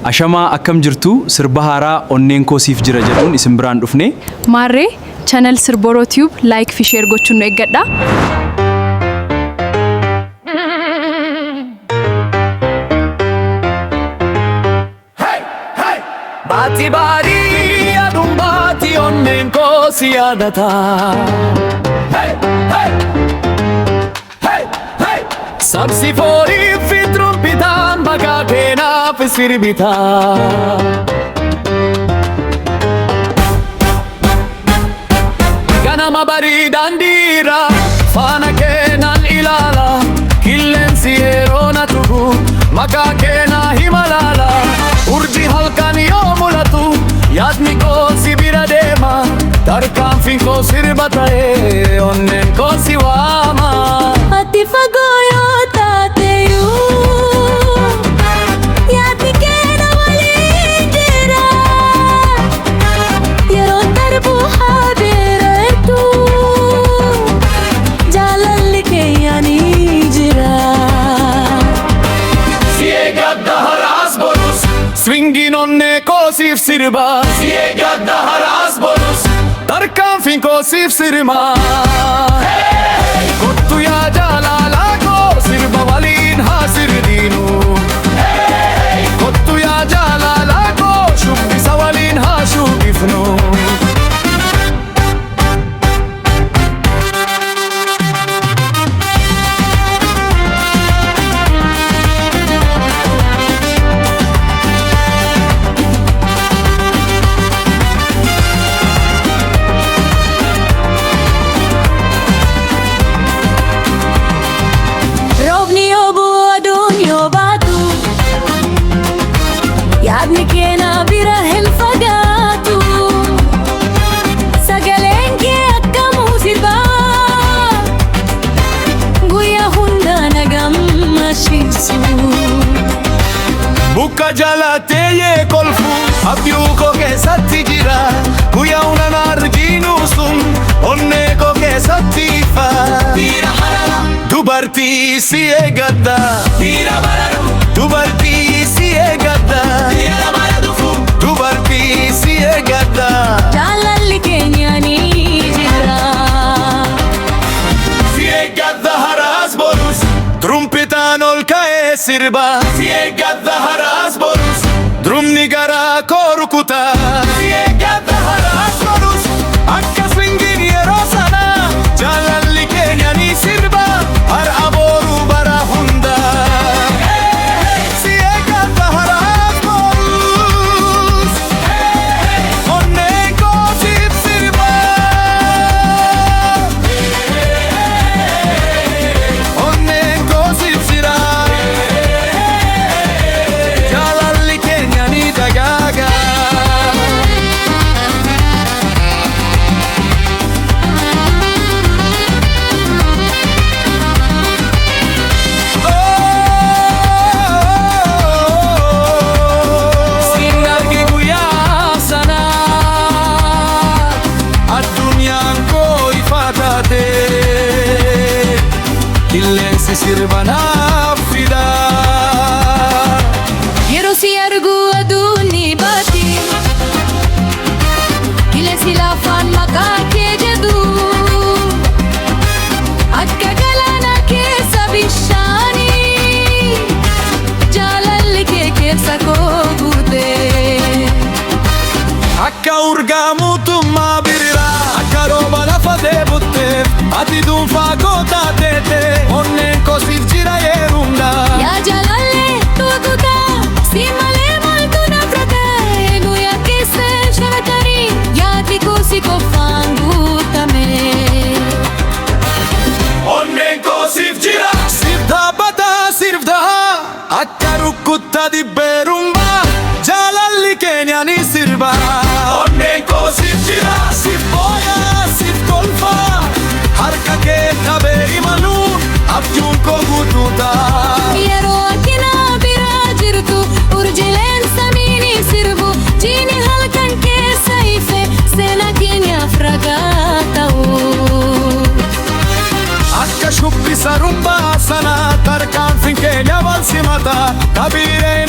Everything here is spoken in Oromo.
Ashamaa akkam jirtu sirba haaraa onneen koo siif jira jedhuun isin biraan dhufne. Maarree channel Sirboroo Tube like fi share gochuun nu eeggadha. Baati baari aduun baati onneen koo si yaadata. Sabsi forii fi trumpitaan bagaa keenaaf sirbita. Ganama barii daandiira faana keenan ilaala. Qilleensi yeroo na tuqu maqaa keenaa himalaala. Urjii halkan yoo mul'atu yaadni koo si bira deema. Tarkaanfiin koo sirba ta'ee onneen koo si waama. Ati fagoo yoo taateyyuu yaadni keenya waliin jira. Yeroo darbu haa dheeratu jaalalli keenya ni jira. Si eeggadha haraas borus swingiin onnee koo siif sirba. Si eeggadha haraas borus tarkaanfiin koo siif sirma. Kottu yaa jaalalaa koo sirba waliin haa sirdiinu. Kottu yaa jaalalaa koo shubbisa waliin haa shubbifnu. Yaadni keenya bira hin fagaatu. Sagaleen kee akkamuu sirba. Guyyaa hunda na gammachiisu. Bukka jalaatee kolfu abjuu koo keessatti jira. Guyyaa hunda na arginu sun onnee koo keessatti ifa. Dubartii si eeggadha. Dubartii si eeggadha. Dubartii si eeggadha. Jaalalli keenya ni jira. Si eeggadha haraas borus trumpitaan ol ka'ee sirba. Si eeggadha haraas borus drumni garaa koo rukuta. Si eeggadha haraas borus akka swingiin yeroo sana jaalalli keenya ni sirba. Har'a boru bara hunda. Si eeggadha haraas borus onneen koo siif sirba. Onneen koo siif sirba. Jaalalli keenya ni dagaaga. Siin argi guyyaa sana addunyaan koo ifa taate. Qilleensi sirba naaf fida. Yeroo si argu aduun ni baati. Qilleensi lafaan maqaa kee jedhu. Akka galaana keessa bishaanii. Jaalalli kee keessa koo guutee. Akka urgaa mootummaa biriraa akka rooba lafa deebutteef ati dhuunfaa koo taateete onneen koo siif jira yeroo hundaa. Yaa jaalallee tuututa si malee maaltu naaf rakkaa'e guyyaa keessa sharakkarii yaadni koo si qofaan guutame. Onneen koo siif jira siif dhaabbata siif dhaha akka rukkutta dibbee rumbaa jaalalli keenya ni sirba. Onneen koo siif jira siif booya siif kolfa harka kee dhabee imalu abjuun koo guutuuta. Yeroo akkina biraa jirtu urjileen samiini sirbu jiini halkan keessa ife seenaa keenyaaf ragaa ta'u. Akka shubbisa rumbaa sana tarkaanfiin keenya wal simata. Kabiireen